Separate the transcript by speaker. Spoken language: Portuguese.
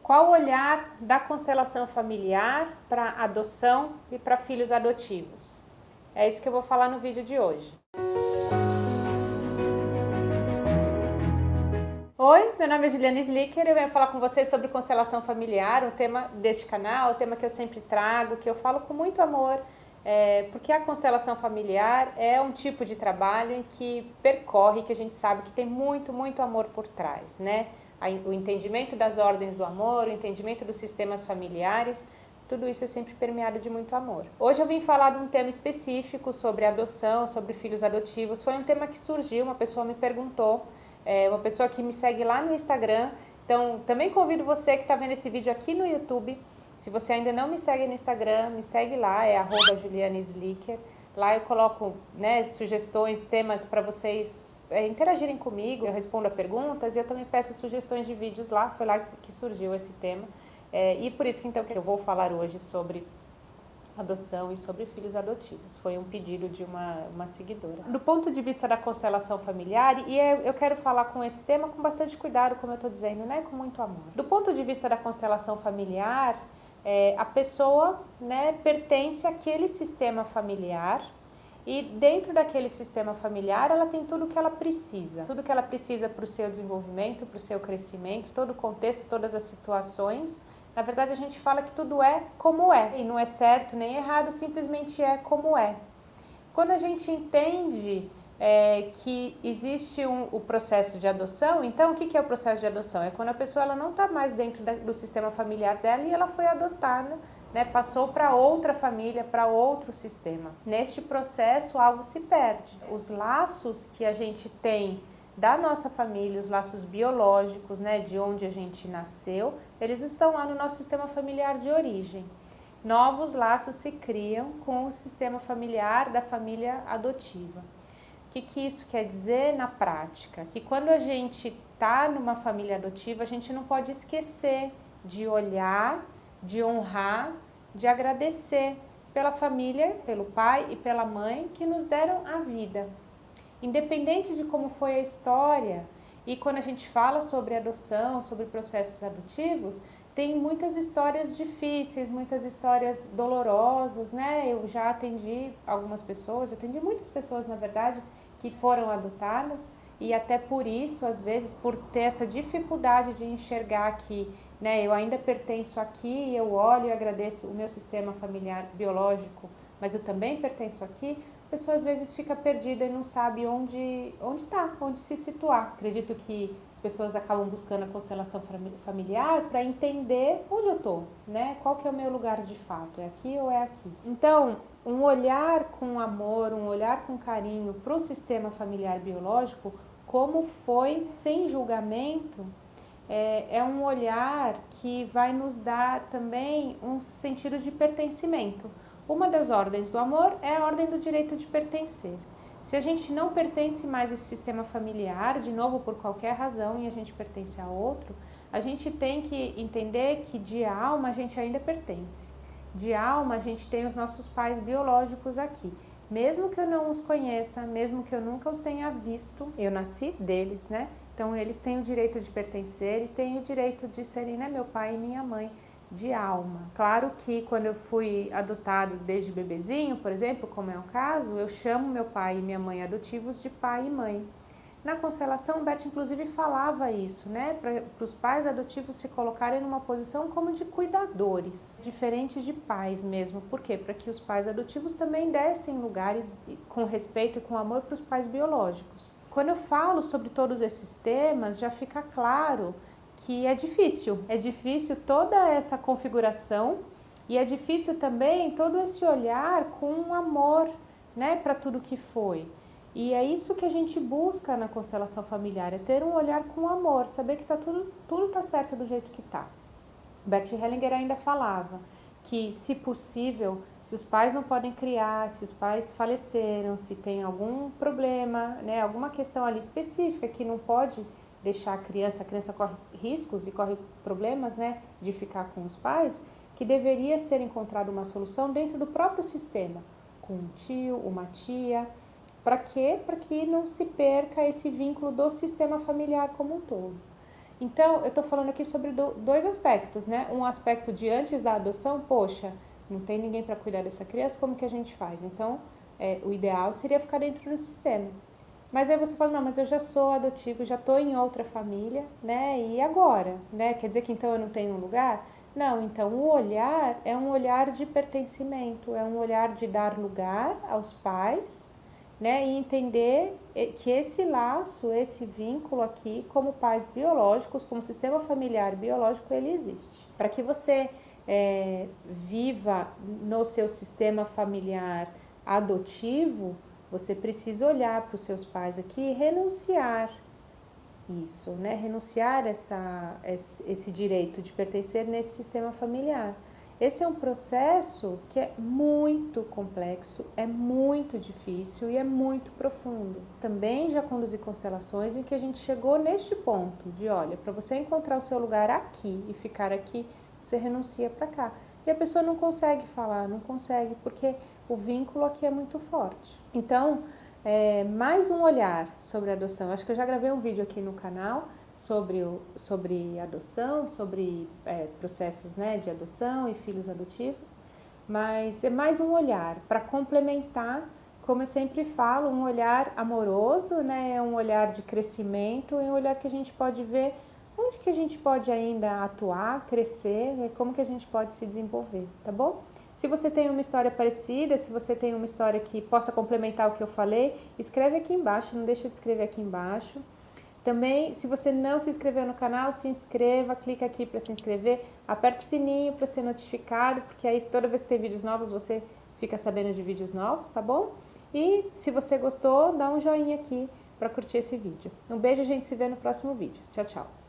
Speaker 1: Qual o olhar da constelação familiar para adoção e para filhos adotivos? É isso que eu vou falar no vídeo de hoje. Oi, meu nome é Juliana Slicker, eu venho falar com vocês sobre constelação familiar, um tema deste canal, um tema que eu sempre trago, que eu falo com muito amor, porque a constelação familiar é um tipo de trabalho em que percorre, que a gente sabe que tem muito amor por trás, né? O entendimento das ordens do amor, o entendimento dos sistemas familiares, tudo isso é sempre permeado de muito amor. Hoje eu vim falar de um tema específico sobre adoção, sobre filhos adotivos. Foi um tema que surgiu, uma pessoa me perguntou, uma pessoa que me segue lá no Instagram. Então também convido você que está vendo esse vídeo aqui no YouTube, se você ainda não me segue no Instagram, me segue lá, é @julianeslicker. Lá eu coloco, né, sugestões, temas para vocês interagirem comigo, eu respondo a perguntas e eu também peço sugestões de vídeos lá, foi lá que surgiu esse tema. E por isso que então eu vou falar hoje sobre adoção e sobre filhos adotivos. Foi um pedido de uma seguidora. Do ponto de vista da constelação familiar, e eu quero falar com esse tema com bastante cuidado, como eu estou dizendo, né, com muito amor. Do ponto de vista da constelação familiar, a pessoa, né, pertence àquele sistema familiar. E dentro daquele sistema familiar, ela tem tudo o que ela precisa. Tudo que ela precisa para o seu desenvolvimento, para o seu crescimento, todo o contexto, todas as situações. Na verdade, a gente fala que tudo é como é. E não é certo nem errado, simplesmente é como é. Quando a gente entende que existe o processo de adoção, então o que é o processo de adoção? É quando a pessoa ela não está mais dentro do sistema familiar dela e ela foi adotada, né, passou para outra família, para outro sistema. Neste processo, algo se perde. Os laços que a gente tem da nossa família, os laços biológicos, né, de onde a gente nasceu, eles estão lá no nosso sistema familiar de origem. Novos laços se criam com o sistema familiar da família adotiva. O que isso quer dizer na prática? Que quando a gente está numa família adotiva, a gente não pode esquecer de olhar, de honrar, de agradecer pela família, pelo pai e pela mãe que nos deram a vida. Independente de como foi a história, e quando a gente fala sobre adoção, sobre processos adotivos, tem muitas histórias difíceis, muitas histórias dolorosas, né? Eu já atendi algumas pessoas, já atendi muitas pessoas, na verdade, que foram adotadas e até por isso, às vezes, por ter essa dificuldade de enxergar que, né, eu ainda pertenço aqui, eu olho e agradeço o meu sistema familiar biológico, mas eu também pertenço aqui, a pessoa às vezes fica perdida e não sabe onde se situar. Acredito que as pessoas acabam buscando a constelação familiar para entender onde eu estou, né? Qual que é o meu lugar de fato, é aqui ou é aqui? Então, um olhar com amor, um olhar com carinho para o sistema familiar biológico, como foi, sem julgamento, é um olhar que vai nos dar também um sentido de pertencimento. Uma das ordens do amor é a ordem do direito de pertencer. Se a gente não pertence mais a esse sistema familiar, de novo por qualquer razão, e a gente pertence a outro, a gente tem que entender que de alma a gente ainda pertence. De alma a gente tem os nossos pais biológicos aqui. Mesmo que eu não os conheça, mesmo que eu nunca os tenha visto, eu nasci deles, né? Então eles têm o direito de pertencer e têm o direito de serem, né, meu pai e minha mãe, de alma. Claro que quando eu fui adotado desde bebezinho, por exemplo, como é o caso, eu chamo meu pai e minha mãe adotivos de pai e mãe. Na constelação, Bert inclusive falava isso, né, para os pais adotivos se colocarem numa posição como de cuidadores, diferente de pais mesmo. Por quê? Para que os pais adotivos também dessem lugar com respeito e com amor para os pais biológicos. Quando eu falo sobre todos esses temas, já fica claro que é difícil toda essa configuração e é difícil também todo esse olhar com amor, né, para tudo que foi. E é isso que a gente busca na constelação familiar, é ter um olhar com amor, saber que tudo tá certo do jeito que tá. Bert Hellinger ainda falava que, se possível, se os pais não podem criar, se os pais faleceram, se tem algum problema, né, alguma questão ali específica que não pode deixar a criança corre riscos e corre problemas, né, de ficar com os pais, que deveria ser encontrada uma solução dentro do próprio sistema, com um tio, uma tia. Para quê? Para que não se perca esse vínculo do sistema familiar como um todo. Então, eu estou falando aqui sobre dois aspectos, né? Um aspecto de antes da adoção, poxa, não tem ninguém para cuidar dessa criança, como que a gente faz? Então, o ideal seria ficar dentro do sistema. Mas aí você fala, não, mas eu já sou adotivo, já estou em outra família, né? E agora? Né? Quer dizer que então eu não tenho um lugar? Não, então o olhar é um olhar de pertencimento, é um olhar de dar lugar aos pais, né? E entender que esse laço, esse vínculo aqui, como pais biológicos, como sistema familiar biológico, ele existe. Para que você viva no seu sistema familiar adotivo, você precisa olhar para os seus pais aqui e renunciar isso, né? Renunciar esse direito de pertencer nesse sistema familiar. Esse é um processo que é muito complexo, é muito difícil e é muito profundo. Também já conduzi constelações em que a gente chegou neste ponto de, olha, para você encontrar o seu lugar aqui e ficar aqui, você renuncia para cá. E a pessoa não consegue falar, não consegue, porque o vínculo aqui é muito forte. Então, mais um olhar sobre a adoção. Acho que eu já gravei um vídeo aqui no canal sobre adoção, sobre processos, né, de adoção e filhos adotivos, mas é mais um olhar para complementar, como eu sempre falo, um olhar amoroso, né, um olhar de crescimento, um olhar que a gente pode ver onde que a gente pode ainda atuar, crescer, como que a gente pode se desenvolver, tá bom? Se você tem uma história parecida, se você tem uma história que possa complementar o que eu falei, escreve aqui embaixo, não deixa de escrever aqui embaixo. Também, se você não se inscreveu no canal, se inscreva, clica aqui para se inscrever, aperta o sininho para ser notificado, porque aí toda vez que tem vídeos novos você fica sabendo de vídeos novos, tá bom? E se você gostou, dá um joinha aqui para curtir esse vídeo. Um beijo, a gente se vê no próximo vídeo. Tchau, tchau!